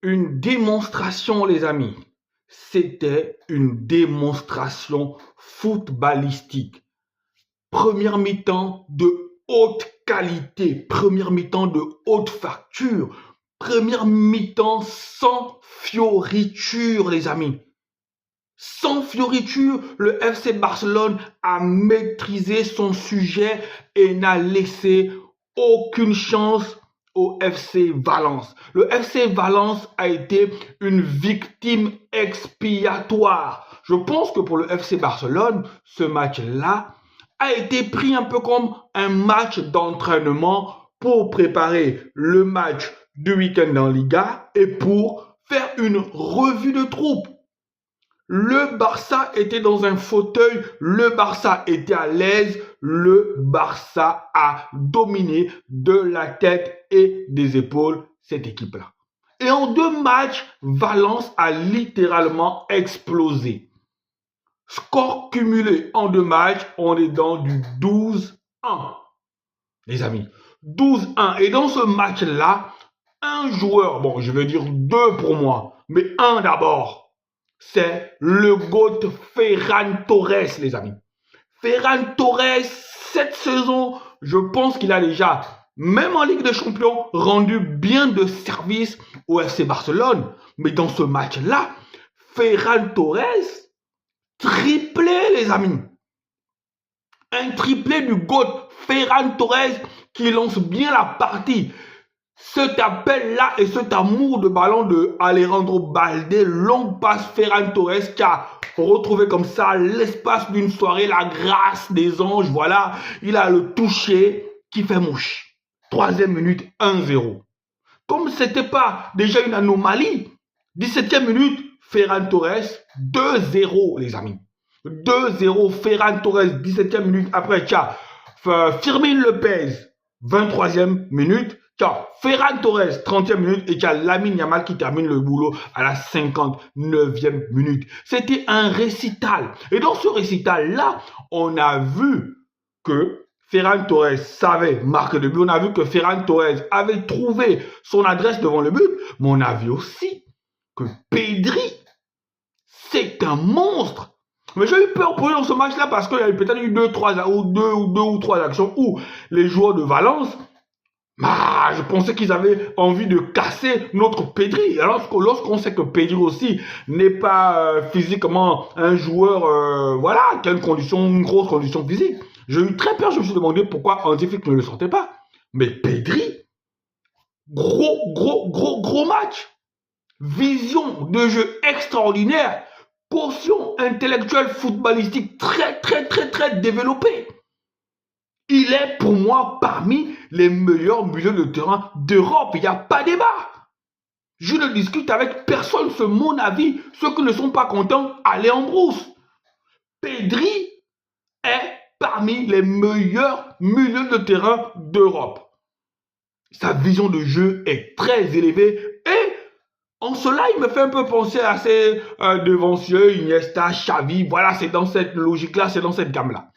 Une démonstration, les amis. C'était une démonstration footballistique. Première mi-temps de haute qualité, première mi-temps de haute facture, première mi-temps sans fioriture, les amis. Sans fioriture, le FC Barcelone a maîtrisé son sujet et n'a laissé aucune chance au FC Valence. Le FC Valence a été une victime expiatoire. Je pense que pour le FC Barcelone, ce match-là a été pris un peu comme un match d'entraînement pour préparer le match du week-end en Liga et pour faire une revue de troupes. Le Barça était dans un fauteuil, le Barça était à l'aise, le Barça a dominé de la tête et des épaules cette équipe-là. Et en 2 matchs, Valence a littéralement explosé. Score cumulé en 2 matchs, on est dans du 12-1. Les amis, 12-1. Et dans ce match-là, un joueur, bon, je vais dire 2 pour moi, mais un d'abord. C'est le GOAT Ferran Torres, les amis. Ferran Torres, cette saison, je pense qu'il a déjà, même en Ligue des Champions, rendu bien de service au FC Barcelone. Mais dans ce match-là, Ferran Torres, triplé, les amis. Un triplé du GOAT Ferran Torres qui lance bien la partie. Cet appel-là et cet amour de ballon de Alejandro Balde, longue passe Ferran Torres qui a retrouvé comme ça l'espace d'une soirée, la grâce des anges, voilà, il a le toucher qui fait mouche. 3e minute, 1-0. Comme c'était pas déjà une anomalie, 17e minute, Ferran Torres, 2-0 les amis. 2-0, Ferran Torres, 17e minute, après tu as Firmin Lopez, 23e minute, tu as Ferran Torres, 30e minute, et tu as Lamine Yamal qui termine le boulot à la 59e minute. C'était un récital. Et dans ce récital-là, on a vu que Ferran Torres savait marquer le but. On a vu que Ferran Torres avait trouvé son adresse devant le but. Mais on a vu aussi que Pedri, c'est un monstre. Mais j'ai eu peur pour lui dans ce match-là parce qu'il y a peut-être eu 2 ou 3 actions où les joueurs de Valence, je pensais qu'ils avaient envie de casser notre Pedri. Alors lorsqu'on sait que Pedri aussi n'est pas physiquement un joueur voilà, qui a une grosse condition physique, j'ai eu très peur. Je me suis demandé pourquoi Hansi Flick ne le sentait pas. Mais Pedri, gros match. Vision de jeu extraordinaire. Quotient intellectuel footballistique très développé. Il est pour moi parmi les meilleurs milieux de terrain d'Europe. Il n'y a pas débat. Je ne discute avec personne, c'est mon avis. Ceux qui ne sont pas contents, allez en brousse. Pedri est parmi les meilleurs milieux de terrain d'Europe. Sa vision de jeu est très élevée et en cela, il me fait un peu penser à ces devanciers, Iniesta, Xavi. Voilà, c'est dans cette logique-là, c'est dans cette gamme-là.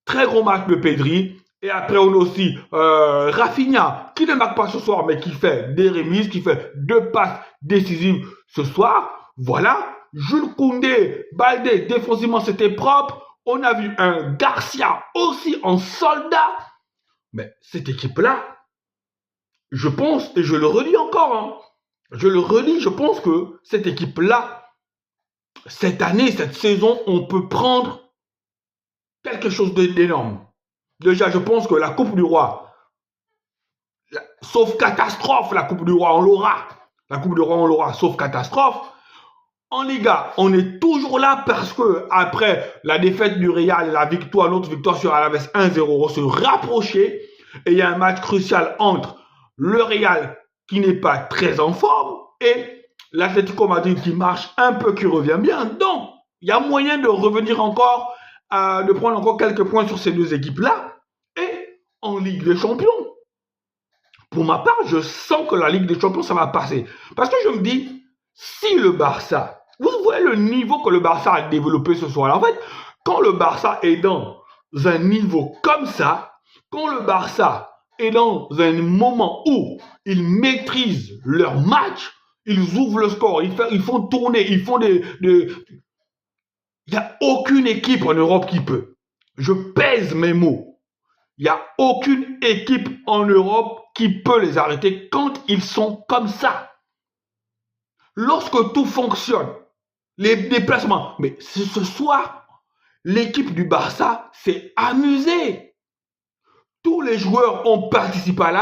Très gros match de Pedri. Et après, on a aussi Rafinha, qui ne marque pas ce soir, mais qui fait des remises, qui fait 2 passes décisives ce soir. Voilà. Jules Koundé, Balde, défensivement, c'était propre. On a vu un Garcia aussi en soldat. Mais cette équipe-là, je pense, et je le redis encore, je pense que cette équipe-là, cette année, cette saison, on peut prendre quelque chose d'énorme. Déjà, je pense que la Coupe du Roi, sauf catastrophe, la Coupe du Roi, on l'aura. La Coupe du Roi, on l'aura, sauf catastrophe. En Liga, on est toujours là parce que après la défaite du Real et la victoire, notre victoire sur Alaves 1-0, on se rapprochait. Et il y a un match crucial entre le Real qui n'est pas très en forme et l'Atlético Madrid qui marche un peu, qui revient bien. Donc, il y a moyen de revenir encore, de prendre encore quelques points sur ces 2 équipes-là. Et en Ligue des Champions, pour ma part, je sens que la Ligue des Champions, ça va passer. Parce que je me dis, si le Barça, vous voyez le niveau que le Barça a développé ce soir-là. En fait, quand le Barça est dans un niveau comme ça, quand le Barça est dans un moment où ils maîtrisent leur match, Ils ouvrent le score, ils font tourner, ils font des... Il n'y a aucune équipe en Europe qui peut. Je pèse mes mots. Il n'y a aucune équipe en Europe qui peut les arrêter quand ils sont comme ça. Lorsque tout fonctionne, les déplacements. Mais ce soir, l'équipe du Barça s'est amusée. Tous les joueurs ont participé à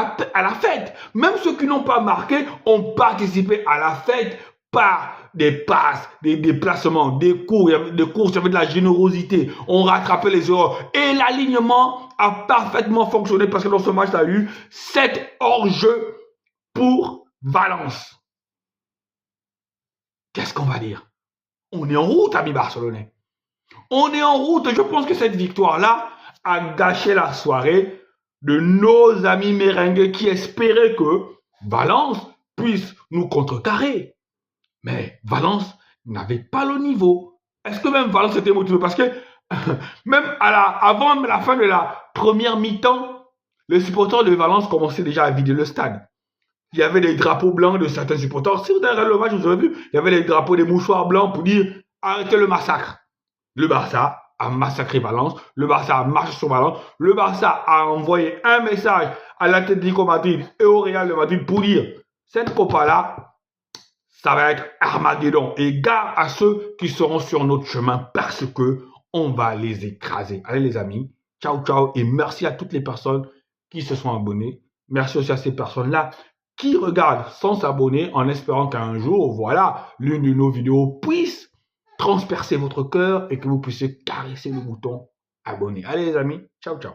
la fête. Même ceux qui n'ont pas marqué ont participé à la fête par des passes, des déplacements, des courses, il y avait de la générosité. On rattrapait les erreurs. Et l'alignement a parfaitement fonctionné parce que dans ce match, tu as eu 7 hors-jeu pour Valence. Qu'est-ce qu'on va dire? On est en route, amis barcelonais. On est en route. Je pense que cette victoire-là a gâché la soirée de nos amis merengues qui espéraient que Valence puisse nous contrecarrer. Mais Valence n'avait pas le niveau. Est-ce que même Valence était motivé? Parce que même avant la fin de la première mi-temps, les supporters de Valence commençaient déjà à vider le stade. Il y avait des drapeaux blancs de certains supporters. Si vous avez regardé le match, vous avez vu, il y avait des drapeaux, des mouchoirs blancs pour dire arrêtez le massacre. Le Barça a massacré Valence. Le Barça a marché sur Valence. Le Barça a envoyé un message à l'Atlético Madrid et au Real de Madrid pour dire cette Copa-là, ça va être Armageddon. Et gare à ceux qui seront sur notre chemin parce que on va les écraser. Allez les amis, ciao ciao et merci à toutes les personnes qui se sont abonnées. Merci aussi à ces personnes-là qui regardent sans s'abonner en espérant qu'un jour, voilà, l'une de nos vidéos puisse transpercer votre cœur et que vous puissiez caresser le bouton abonner. Allez les amis, ciao ciao.